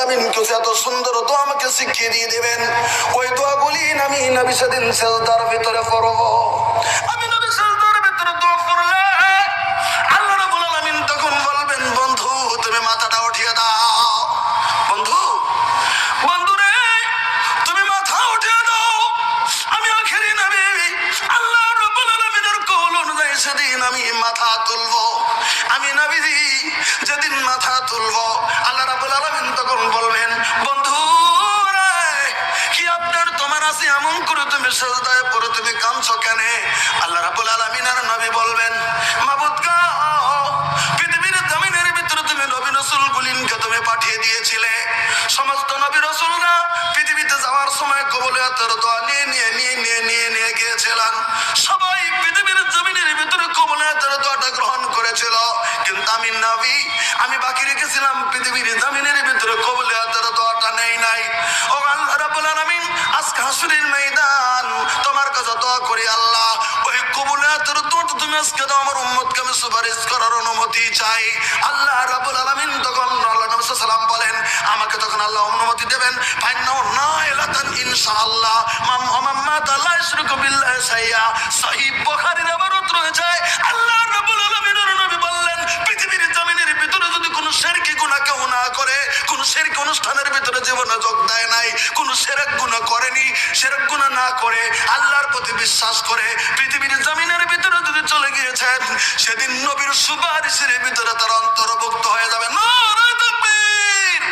আলামিন কিছু এত সুন্দর দোয়া আমাকে শিখিয়ে দিয়ে দেবেন। ওই দোয়াগুলি আমি নবী সেদিন সিজদার ভিতরে পড়ব। আমি নবী সিজদার ভিতরে দোয়া পড়লে আল্লাহ রাব্বুল আলামিন তখন বলবেন, বন্ধু তুমি মাথাটা উঠিয়ে দাও। বন্ধু বন্ধুরে তুমি মাথা উঠিয়ে দাও। আমি আখেরি নবী আল্লাহ রাব্বুল আলামিনের কওল অনুযায়ী সেদিন আমি মাথা তুলবো। আমি নবীজি যেদিন মাথা তুলবো আল্লাহ রাব্বুল আলামিন তখন বলবেন, বন্ধু কি আপনার তোমার আছে এমন করে তুমি সিজদায় পড়ে তুমি কাঁদছো কেন? আল্লাহ রাব্বুল আলামিন আর নবী বলবেন, মাবুদ গো পৃথিবীর জমিনের ভিতরে তুমি নবী রাসূলগুলিনকে তুমি পাঠিয়ে দিয়েছিলে। সমস্ত নবী রাসূলরা পৃথিবীতে যাওয়ার সময় কবুলিয়তের দোয়া নিয়ে গিয়েছিলেন। সবাই পৃথিবীর জমিনের ভিতরে কবুলিয়তের দোয়াটা গ্রহণ করেছিল, কিন্তু আমি নবী আমি বাকি রেখেছিলাম পৃথিবীর জমিনের ভিতরে কবুলিয়তের দোয়াটা নেই নাই। ও আল্লাহ রাব্বুল আলামিন আজকে হাসরের ময়দান তোমার কাছে দোয়া করি আল্লাহ ওই কবুলিয়তের দোয়াটা তুমি আজকে দাও, আমার উম্মতকে আমি সুপারিশ করার অনুমতি চাই। আল্লাহ রাব্বুল আলামিন তখন আল্লাহ নবী সাল্লাল্লাহু আলাইহি ওয়াসাল্লাম বলেন, আমাকে তখন আল্লাহ অনুমতি দেবেন। ফাইন্নাহু নাইলাতান ইনশাআল্লাহ মাম্মাতা লা ইশরিকু বিল্লাহি শাইআ। সহিহ বুখারীর ইবারত রয়েছে আল্লাহ রাব্বুল আলামিনের নবী বললেন, পৃথিবীর জমিনের ভিতরে যদি কোনো শিরকি গুনাহ কেউ না করে, কোনো শিরক অনুষ্ঠানের ভিতরে জীবনে যোগ দেয় নাই, কোনো শিরক গুনাহ করেনি, শিরক গুনাহ না করে আল্লাহর প্রতি বিশ্বাস করে পৃথিবীর জমিনের ভিতরে যদি চলে গিয়েছেন, সেদিন নবীর সুপারিশের ভিতরে তার অন্তর্ভুক্ত হয়ে যাবে। নারে তাকবীর!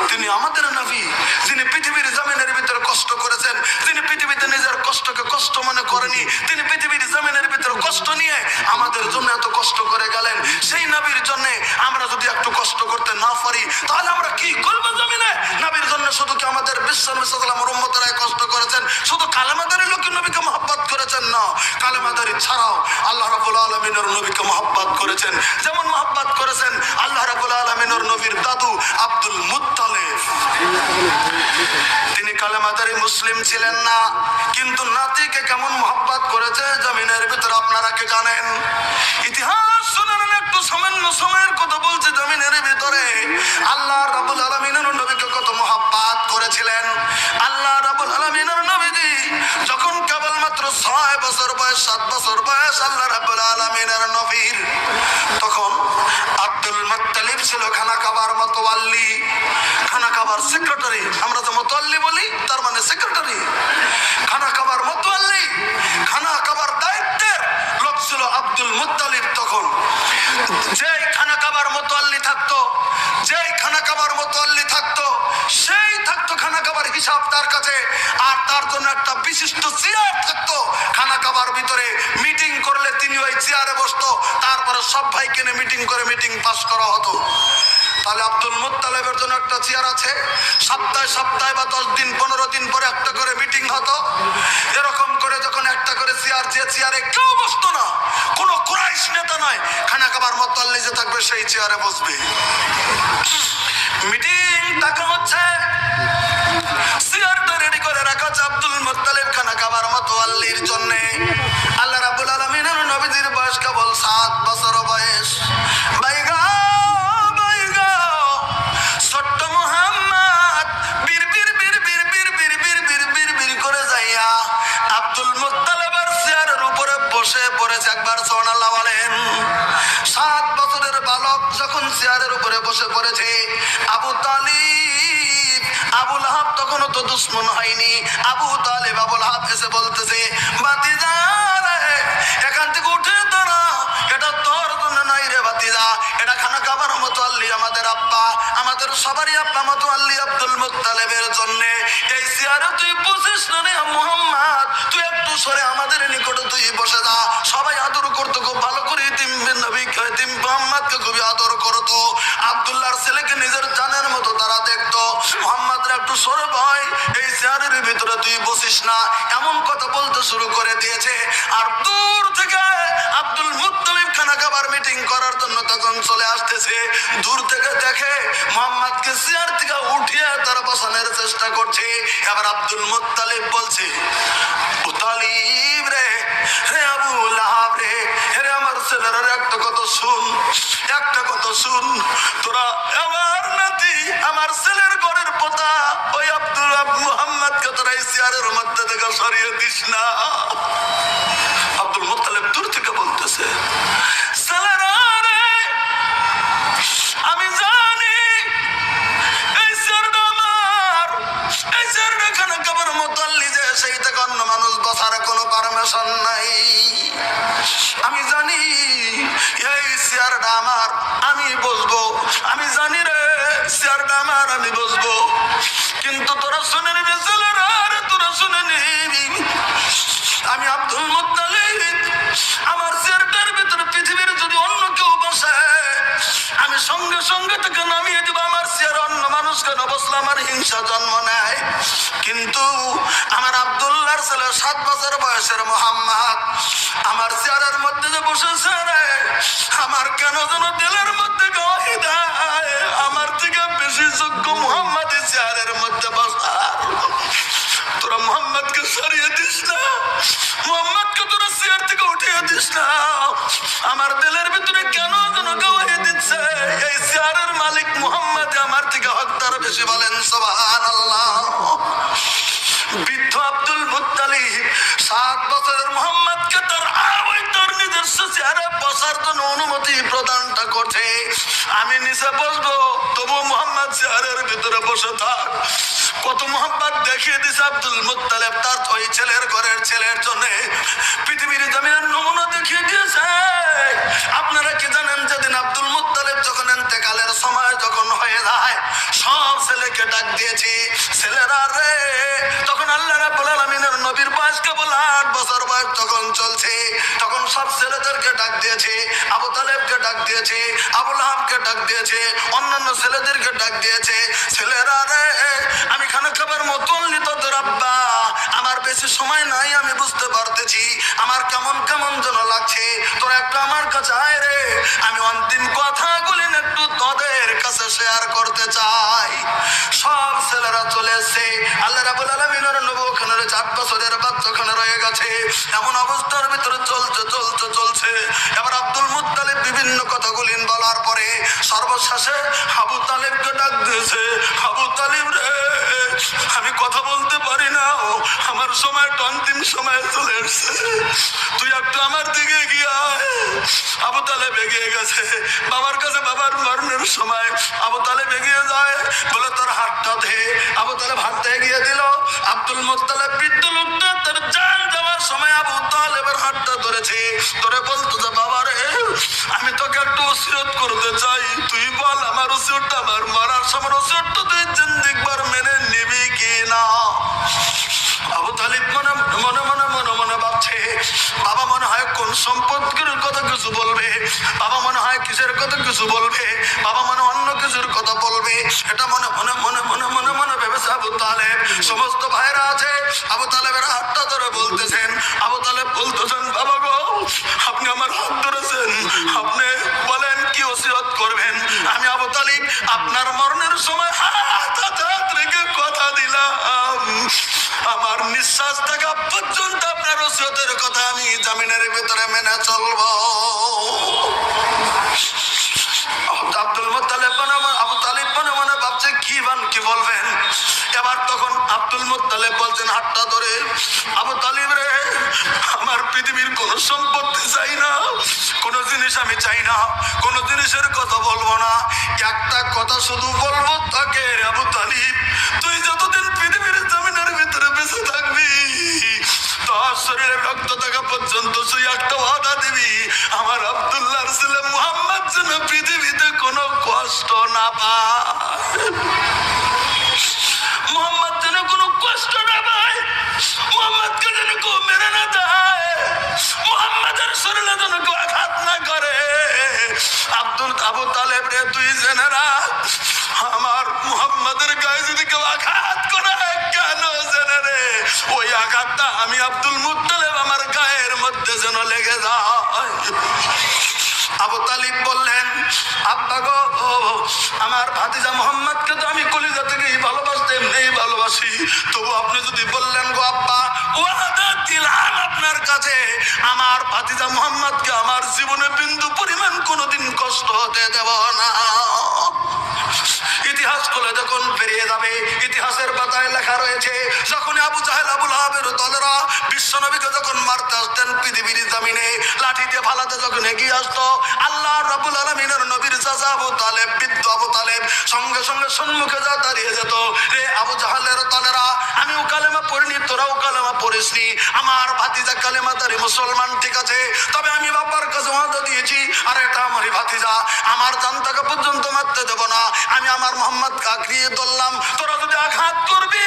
তিনি আমাদের নবী, যিনি পৃথিবীর জমিনের ভিতরে কষ্ট করেছেন, যিনি পৃথিবীতে নিজের কষ্টকে কষ্ট মনে করেনি, তিনি পৃথিবীর জমিনের ভিতরে কষ্ট নিয়ে আমাদের জন্য এত কষ্ট করে গেলেন। সেই নবীর জন্য আমরা যদি একটু কষ্ট করতে না পারি তাহলে আমরা কি করবো জমিনে? নবীর জন্য শুধু কি আমাদের বিশ্ব নবী সাল্লাল্লাহু আলাইহি ওয়াসাল্লাম উম্মতেরাই কষ্ট করেছেন, শুধু কালেমাদারি লোক নবীকে মহব্বত করেছেন না, কালেমাদারি ছাড়াও আল্লাহ রাব্বুল আলামিনের নবীকে মহব্বত করেছেন। যেমন মহব্বত করেছেন আল্লাহ রাব্বুল আলামিনের নবীর দাদু আব্দুল মুত্তালিব। তিনি কালেমাদারি মুসলিম ছিলেন না, কিন্তু নাতিকে কেমন মহব্বত করেছে জমিনের ভিতরে আপনারা কি জানেন? ইতিহাস শুনেন, একটু সামান্য সময়ের কথা বলছে। জমিনের ভিতরে আল্লাহ রাব্বুল আলামিনের নবীকে কত মহব্বত করেছিলেন। আল্লাহ রাব্বুল আলামিনের নবীজি যখন কেবলমাত্র 6 বছর বয়স, 7 বছর বয়স আল্লাহ রাব্বুল আলামিনের নবীর, তখন আব্দুল মুত্তালিব ছিল খানা কাবার মতওয়াল্লি, খানা কাবার সেক্রেটারি। আমরা তো মতওয়াল্লি বলি, তার মানে সেক্রেটারি। খানা কাবার মতওয়াল্লি, খানা কাবার দায়িত্বের লোক ছিল আব্দুল মুত্তালিব। তখন যেই খানা কাবার মতওয়াল্লি থাকতো, যেই খানা কাবার মতওয়াল্লি থাকতো, সেই থাকতো খানা কাবার হিসাব তার কাছে, আর তার জন্য একটা বিশিষ্ট চেয়ার থাকতো। খানা কাবার ভিতরে মিটিং করলে তিনি ওই চেয়ারে বসতো, তারপরে সব ভাইকে নিয়ে মিটিং করে মিটিং পাস করা হতো। তাহলে আব্দুল মুত্তালিবের জন্য একটা চেয়ার আছে, সপ্তাহে বা 10 দিন 15 দিন পরে একটা করে মিটিং হতো। এরকম করে যখন একটা করে চেয়ার, যে চেয়ারে কেউ বসতো না, কোনো কুরাইশ নেতা নয়, খানা কাবার মুত্তালিব যে থাকবে সেই চেয়ারে বসবে। মিটিং ডাকা হচ্ছে, চেয়ারটা রেডি করে রাখা হচ্ছে আব্দুল মুত্তালিব খানা কাবার মুত্তালির জন্য। আল্লাহ রাব্বুল আলামিনের নবীজির বয়স কেবল 7 বছর বয়স। বাইগা ছোট্ট মুহাম্মদ বীর করে যাইয়া আব্দুল মুত্তালিবের চেয়ারের উপরে বসে পড়েছে। একবার সুবহানাল্লাহ বলেন। 7 বছরের বালক যখন চেয়ারের উপরে বসে পড়েছে, আবু তালিব, আবু লাহাব তখনও তো দুশমন হয়নি। আবু তালিব, আবু লাহাব এসে বলতেছে, ভাতিজা এখান থেকে উঠে দাঁড়া, এটা তোর জন্য নাই রে ভাতিজা, এটা খানা কাবার মুত্তালিব আমাদের আব্বা, আমাদের সবারই আব্বা মুত্তালিব আব্দুল মুত্তালিবের জন্য। এই চেয়ারে তুই বসিস না রে মুহাম্মদ, তুই একটু সরে আমাদের নিকটে তুই বসে যা। সবাই আদর করতো খুব ভালো করে, নবীকে মুহাম্মদকে খুবই আদর করতো। আব্দুল্লাহর ছেলেকে নিজের জানের মতো তারা দেখতো। মুহাম্মদ একটু সরে ভাই, এই চেয়ারের ভিতরে তুই বসিস না, এমন কথা বলতে শুরু করে দিয়েছে। আর দূর থেকে আব্দুল মুত্তালিব খানা কাবার মিটিং করার জন্য তখন চলে আসতেছে। দূর থেকে দেখে মুহাম্মদকে চেয়ার থেকে উঠিয়ে তারা বসানোর চেষ্টা করছে। এবার আব্দুল মুত্তালিব বলছে, মুত্তালিব রে, হে আবু লাহাব রে, হে আমার ছেলেরা একটা কথা শুন, একটা কথা শুন, তোরা আমার নাতি, আমার আমার ছেলের ঘরের পোতা ওই আব্দুল মুহাম্মদকে তোরা এই চেয়ারের মধ্যে থেকে সরিয়ে দিস না। আব্দুল মুত্তালিব দূর থেকে বলতেছে, ছেলেরা রে, আমি জানি এই চেয়ারটা আমার, এই চেয়ারটা খানা কাবার মুতাল্লি যে সেই থেকে অন্য মানুষ বসার কোনো পারমিশন নাই। আমি জানি এই চেয়ারটা আমার, আমি বসবো। আমি জানি রে চেয়ারটা আমার, আমি বসবো। কিন্তু তোরা শুনে নিবি ছেলেরা রে, তোরা শুনে নিবি, আমি আব্দুল মুত্তালিব আমার চেয়ারটার ভিতরে পৃথিবীর যদি অন্য কেউ বসে আমি সঙ্গে সঙ্গে তাকে নামিয়ে দিব। আমার চেয়ার অন্য মানুষ কেন বসলে আমার হিংসা জন্ম নেয়। কিন্তু আমার আব্দুল্লাহর ছেলে 7 বছর বয়সের মোহাম্মদ আমার চেয়ারের মধ্যে যে বসেছে রে, আমার কেন যেন দিলের মধ্যে গহি দেয় আমার থেকে বেশি যোগ্য মোহাম্মদ চেয়ারের মধ্যে বসার। তোরা মোহাম্মদকে সরিয়ে দিস না, মোহাম্মদকে তোরা চেয়ার থেকে উঠিয়ে দিস না। আমার দিলের ভিতরে কেন যেন গহি দিচ্ছে এই চেয়ারের মালিক মোহাম্মদ আমার থেকে হকদার বেশি। বলেন সুবহানাল্লাহ। বৃদ্ধ আব্দুল মুত্তালিব 7 বছরের মোহাম্মদকে তার নিজস্ব চেয়ারে বসার জন্য অনুমতি প্রদানটা করছে। আমি নিচে বসবো, তবু মোহাম্মদ চেয়ারের ভিতরে বসে থাক। কত মোহাম্মদ দেখিয়ে দিছে আব্দুল মুত্তালিব তার ওই ছেলের ঘরের ছেলের জন্য পৃথিবীর জমিনের নমুনা দেখিয়ে দিয়েছে। আপনারা কি জানেন, যেদিন আব্দুল মুত্তালিব যখন ইন্তেকালের সময় যখন হয়ে যায় সব ছেলেকে ডাক দিয়েছে, ছেলেরা রে, তখন আল্লাহ রাব্বুল আলামিনের নবীর বয়স কেবল 8 বছর বয়স তখন চলছে। তখন সব ছেলেদেরকে ডাক দিয়েছে, আবু তালেবকে ডাক দিয়েছে, আবু লাহাবকে ডাক দিয়েছে, অন্যান্য ছেলেদেরকে ডাক দিয়েছে। ছেলেরা রে, আমি খানা খাবার মুতাল্লি তোদের আব্বা, আমার বেশি সময় নাই, আমি বুঝতে পারতেছি আমার কেমন কেমন যেন লাগছে। তোরা একটু আমার কাছে আয় রে, আমি অন্তিম কথাগুলি একটু তোদের কাছে শেয়ার করতে চাই। সব ছেলেরা চলে এসছে। আল্লাহ রাব্বুল আলামিনের নবী ওখানে 4 বছরের বাচ্চা ওখানে রয়ে গেছে। এমন অবস্থার ভিতরে চলছে। এবার আব্দুল মুত্তালিব বিভিন্ন কথাগুলি বলার পরে সর্বশেষে আবু তালেবকে ডাক দিয়েছে, আবু তালিব রে, আমি কথা বলতে পারি না, আমার সময়টা অন্তিম সময় চলে এসছে, তুই একটু আমার দিকে এগিয়ে আয়। আবু তালেব এগিয়ে গেছে বাবার কাছে। বাবার মরণের সময় আবু তালেব এগিয়ে যায়, বলে তোর হাতটা দে। আবু তালেব হাতটা এগিয়ে দিল। আব্দুল মুত্তালিব বৃদ্ধ লোকটা তার জান যাওয়ার সময় আবু তালেবের হাতটা ধরেছে, ধরে বলতো যে বাবা রে, আমি তোকে একটু ওসিয়ত করতে চাই, তুই বল আমার ওসিয়তটা, আমার মরার সময় ওসিয়তটা তুই জিন্দেগিবার মেনে নিবি কি না। আবু তালিব মনে মনে ভাবছে, বাবা মনে হয় কোন সম্পদের কথা কিছু বলবে, বাবা মনে হয় কিসের কথা কিছু বলবে, বাবা মনে অন্য কিছুর কথা বলবে। এটা মনে ভেবেছে আবু তালেব। সমস্ত ভাইরা আছে, আবু তালেবের হাতটা ধরে বলতেছেন, আবু তালেব বলতেছেন, বাবা গো, আপনি আমার হাত ধরেছেন, আপনি বলেন কি ওসিয়ত করবেন। আমি আবু তালিব আপনার মরণের সময় হাত রেখে কথা দিলাম, আমার নিঃশ্বাস থাকা পর্যন্ত আপনার ওসিয়তের কথা আমি জামিনের ভিতরে মেনে চলব। আব্দুল মুত্তালিব আবু তালিব মনে ভাবছে কি বলবেন। এবার তখন আব্দুল মুত্তালিব বলছেন হাতটা ধরে, আবু তালিব রে, আমার পৃথিবীর কোন সম্পত্তি চাই না, কোন জিনিস আমি চাই না, কোন জিনিসের কথা বলবো না, একটা কথা শুধু বলবো তাকে, আবু তালিব, তুই যতদিন পৃথিবীর জমিনের ভিতরে বেঁচে থাকবি, তোর শরীরে রক্ত থাকা পর্যন্ত তুই একটা ওয়াদা দিবি, আমার আব্দুল্লাহর ছেলে মুহাম্মদ যেন পৃথিবীতে কোনো কষ্ট না পায়, মুহাম্মদ যেন কোনো কষ্ট না পায়, মুহাম্মদকে যেন কেউ মেরে না দেয়, মুহাম্মদের শরীরে যেন কেউ আঘাত না করে। আবু তালেব রে, তুই জেনে রাখ, আমার মুহাম্মদের গায়ে যদি কেউ আঘাত করে, কেন জেনে রে, ওই আঘাতটা আমি আব্দুল মুত্তালিব আমার গায়ের মধ্যে যেন লেগে যায়। আবু তালিব বললেন, আব্বা গো, আমার ভাতিজা মোহাম্মদকে তো আমি কলিজা থেকেই ভালোবাসতে এমনিই ভালোবাসি, তবু আপনি যদি বললেন গো আব্বা, ওয়াদা দিলাম আপনার কাছে আমার ভাতিজা মোহাম্মদকে আমার জীবনে বিন্দু পরিমাণ কোনোদিন কষ্ট হতে দেব না। ইতিহাস খুলে যখন পেরিয়ে যাবে, ইতিহাসের পাতায় লেখা রয়েছে, যখন আবু জাহেল আবুল আহাবের দলেরা বিশ্বনবীকে যখন মারতে আসতেন পৃথিবীর জমিনে, লাঠি দিয়ে ফালাতে যখন এগিয়ে আসতো, আল্লাহ রাব্বুল আলামিনের নবীর চাচা আবু তালেব, বৃদ্ধ আবু তালেব সঙ্গে সঙ্গে সম্মুখে যা দাঁড়িয়ে যেত, রে আবু জাহেলের দলেরা, আমিও কালেমা পড়িনি, তোরাও কালেমা পড়িসনি, আমার ভাতিজা কালেমাদারি মুসলমান, ঠিক আছে, তবে আমি বাবার কাছে ওয়াদা দিয়েছি, আর এটা আমারই ভাতিজা, আমার জান থাকা পর্যন্ত মারতে দেব না, আমি আমার মোহাম্মদকে আঁকড়িয়ে ধরলাম, তোরা যদি আঘাত করবি